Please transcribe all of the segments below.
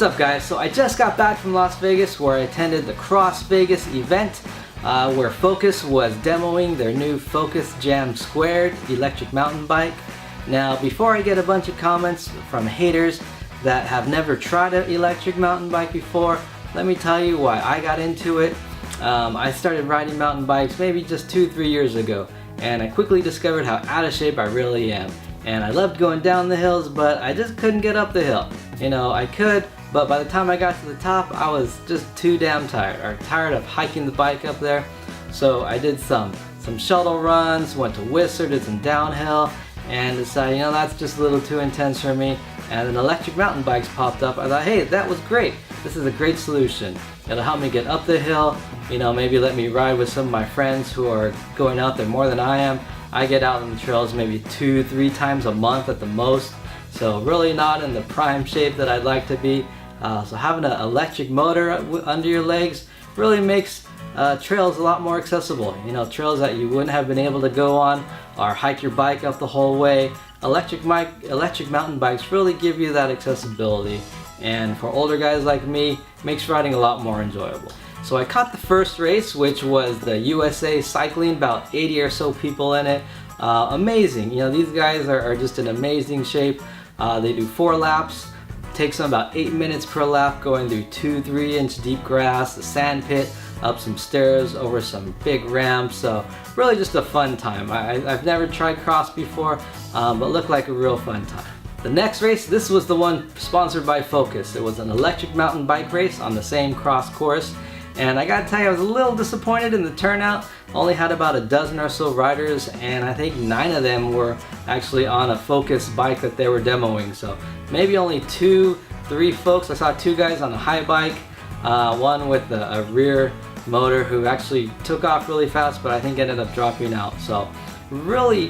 What's up guys? So I just got back from Las Vegas where I attended the CrossVegas event where Focus was demoing their new Focus Jam2 electric mountain bike. Now before I get a bunch of comments from haters that have never tried an electric mountain bike before, let me tell you why I got into it. I started riding mountain bikes maybe just 2-3 years ago, and I quickly discovered how out of shape I really am. And I loved going down the hills, but I just couldn't get up the hill. You know, I could, but by the time I got to the top, I was just too damn tired of hiking the bike up there. So I did some shuttle runs, went to Whistler, did some downhill, and decided, you know, that's just a little too intense for me. And then electric mountain bikes popped up. I thought, hey, that was great. This is a great solution. It'll help me get up the hill, you know, maybe let me ride with some of my friends who are going out there more than I am. I get out on the trails maybe 2-3 times a month at the most, so really not in the prime shape that I'd like to be. So having an electric motor under your legs really makes trails a lot more accessible. You know, trails that you wouldn't have been able to go on or hike your bike up the whole way. Electric mountain bikes really give you that accessibility, and for older guys like me, makes riding a lot more enjoyable. So I caught the first race, which was the USA Cycling, about 80 or so people in it. Amazing, you know, these guys are just in amazing shape. They do 4 laps, takes them about 8 minutes per lap, going through 2-3 inch deep grass, the sand pit, up some stairs, over some big ramps. So really just a fun time. I've never tried cross before, but looked like a real fun time. The next race, this was the one sponsored by Focus. It was an electric mountain bike race on the same cross course. And I gotta tell you, I was a little disappointed in the turnout. Only had about a dozen or so riders, and I think 9 of them were actually on a Focus bike that they were demoing. So maybe only 2-3 folks. I saw 2 guys on a high bike, one with a rear motor who actually took off really fast, but I think ended up dropping out. So really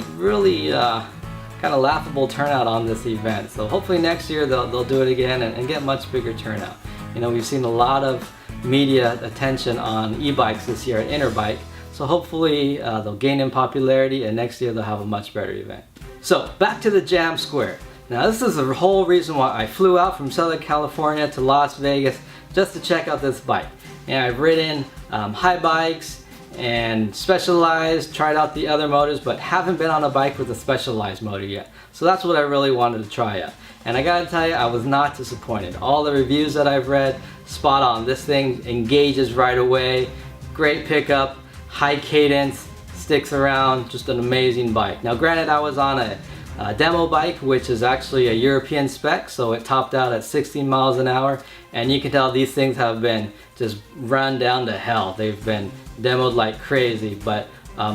kind of laughable turnout on this event. So hopefully next year they'll do it again and get much bigger turnout. You know, we've seen a lot of media attention on e-bikes this year at Interbike, so hopefully they'll gain in popularity, and next year they'll have a much better event. So back to the Jam2. Now this is the whole reason why I flew out from Southern California to Las Vegas just to check out this bike. And I've ridden high bikes and Specialized, tried out the other motors, but haven't been on a bike with a Specialized motor yet. So that's what I really wanted to try out. And I gotta tell you, I was not disappointed. All the reviews that I've read, spot on. This thing engages right away, great pickup, high cadence, sticks around, just an amazing bike. Now granted, I was on a demo bike, which is actually a European spec, so it topped out at 16 miles an hour, and you can tell these things have been just run down to hell. They've been demoed like crazy, but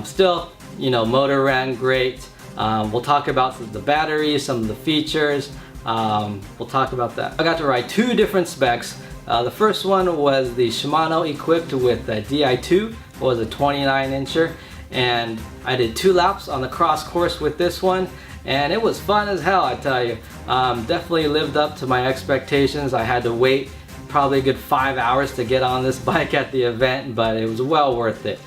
still, you know, motor ran great. We'll talk about the batteries, some of the features. We'll talk about that. I got to ride 2 different specs. The first one was the Shimano equipped with a Di2, it was a 29 incher, and I did 2 laps on the cross course with this one, and it was fun as hell, I tell you. Definitely lived up to my expectations. I had to wait probably a good 5 hours to get on this bike at the event, but it was well worth it.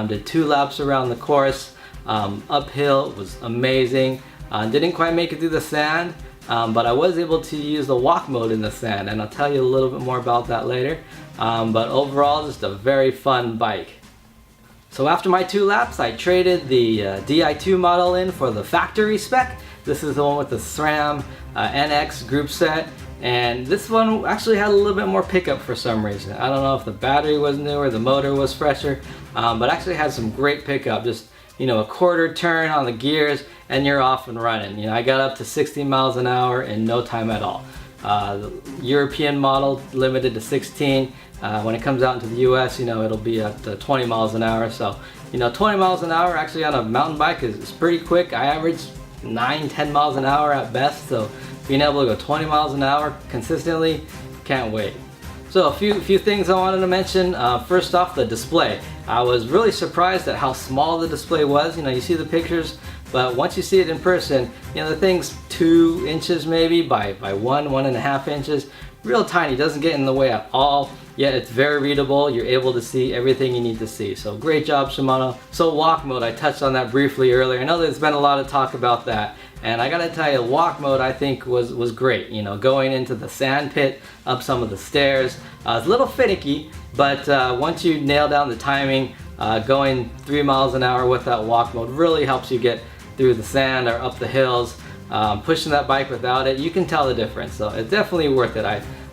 Did 2 laps around the course, uphill, it was amazing. Didn't quite make it through the sand, but I was able to use the walk mode in the sand, and I'll tell you a little bit more about that later. But overall, just a very fun bike. So after my 2 laps, I traded the Di2 model in for the factory spec. This is the one with the SRAM NX group set, and this one actually had a little bit more pickup for some reason. I don't know if the battery was newer, the motor was fresher, but actually had some great pickup. Just, you know, a quarter turn on the gears and you're off and running. You know, I got up to 60 miles an hour in no time at all. The European model limited to 16. When it comes out into the US, you know, it'll be at 20 miles an hour. So, you know, 20 miles an hour actually on a mountain bike is pretty quick. I average 9-10 miles an hour at best. So being able to go 20 miles an hour consistently, can't wait. So a few things I wanted to mention. First off, the display. I was really surprised at how small the display was. You know, you see the pictures, but once you see it in person, you know, the thing's 2 inches maybe by 1.5 inches. Real tiny, doesn't get in the way at all. yet it's very readable. You're able to see everything you need to see. So great job, Shimano. So walk mode, I touched on that briefly earlier. I know there's been a lot of talk about that. And I gotta tell you, walk mode I think was great. You know, going into the sand pit, up some of the stairs. It's a little finicky, but once you nail down the timing, going 3 miles an hour with that walk mode really helps you get through the sand or up the hills. Pushing that bike without it, you can tell the difference. So it's definitely worth it.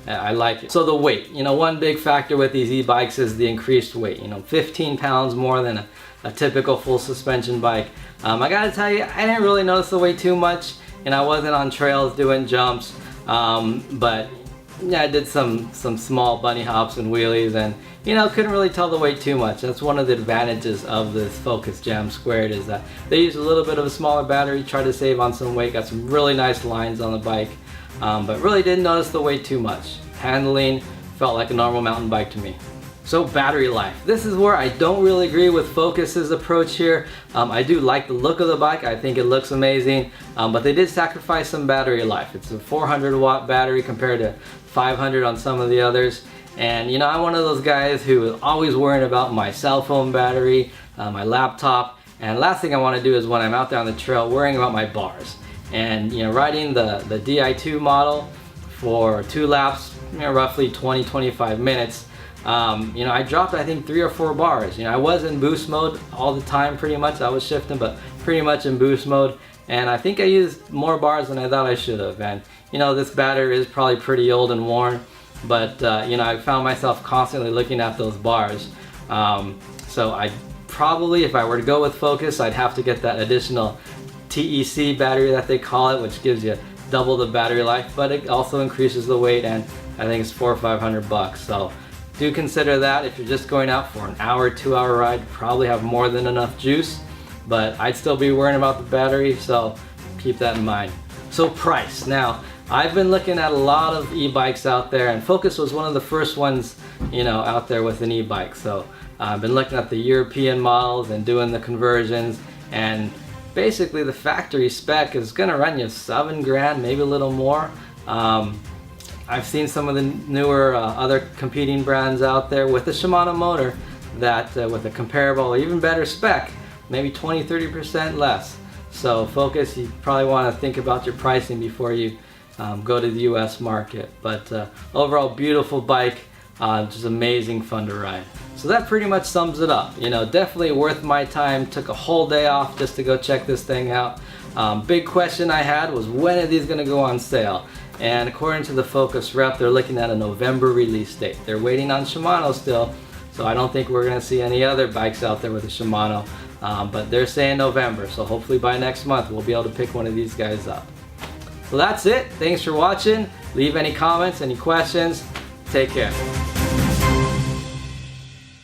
I like it. So the weight, you know, one big factor with these e-bikes is the increased weight. You know, 15 pounds more than a typical full suspension bike. I gotta tell you, I didn't really notice the weight too much, and I wasn't on trails doing jumps, but yeah, I did some small bunny hops and wheelies, and you know, couldn't really tell the weight too much. That's one of the advantages of this Focus Jam2 is that they use a little bit of a smaller battery, try to save on some weight, got some really nice lines on the bike, but really didn't notice the weight too much. Handling felt like a normal mountain bike to me. So battery life. This is where I don't really agree with Focus's approach here. I do like the look of the bike. I think it looks amazing, but they did sacrifice some battery life. It's a 400 watt battery compared to 500 on some of the others. And you know, I'm one of those guys who is always worrying about my cell phone battery, my laptop, and last thing I want to do is when I'm out there on the trail worrying about my bars. And you know, riding the Di2 model for 2 laps, you know, roughly 20-25 minutes, you know, I dropped I think 3 or 4 bars. You know, I was in boost mode all the time pretty much. I was shifting, but pretty much in boost mode. And I think I used more bars than I thought I should have. And you know, this battery is probably pretty old and worn, but you know, I found myself constantly looking at those bars. So I probably, if I were to go with Focus, I'd have to get that additional TEC battery that they call it, which gives you double the battery life, but it also increases the weight, and I think it's $400 or $500. So do consider that if you're just going out for an hour, 2 hour ride. Probably have more than enough juice, but I'd still be worrying about the battery, so keep that in mind. So price. Now, I've been looking at a lot of e-bikes out there, and Focus was one of the first ones, you know, out there with an e-bike. So I've been looking at the European models and doing the conversions, and basically the factory spec is gonna run you 7 grand, maybe a little more. I've seen some of the newer other competing brands out there with the Shimano motor that with a comparable or even better spec, maybe 20-30% less. So Focus, you probably want to think about your pricing before you go to the US market. But overall, beautiful bike, just amazing fun to ride. So that pretty much sums it up. You know, definitely worth my time. Took a whole day off just to go check this thing out. Big question I had was, when are these gonna go on sale? And according to the Focus rep, they're looking at a November release date. They're waiting on Shimano still, so I don't think we're gonna see any other bikes out there with a Shimano, but they're saying November, so hopefully by next month we'll be able to pick one of these guys up. So that's it. Thanks for watching. Leave any comments, any questions. Take care.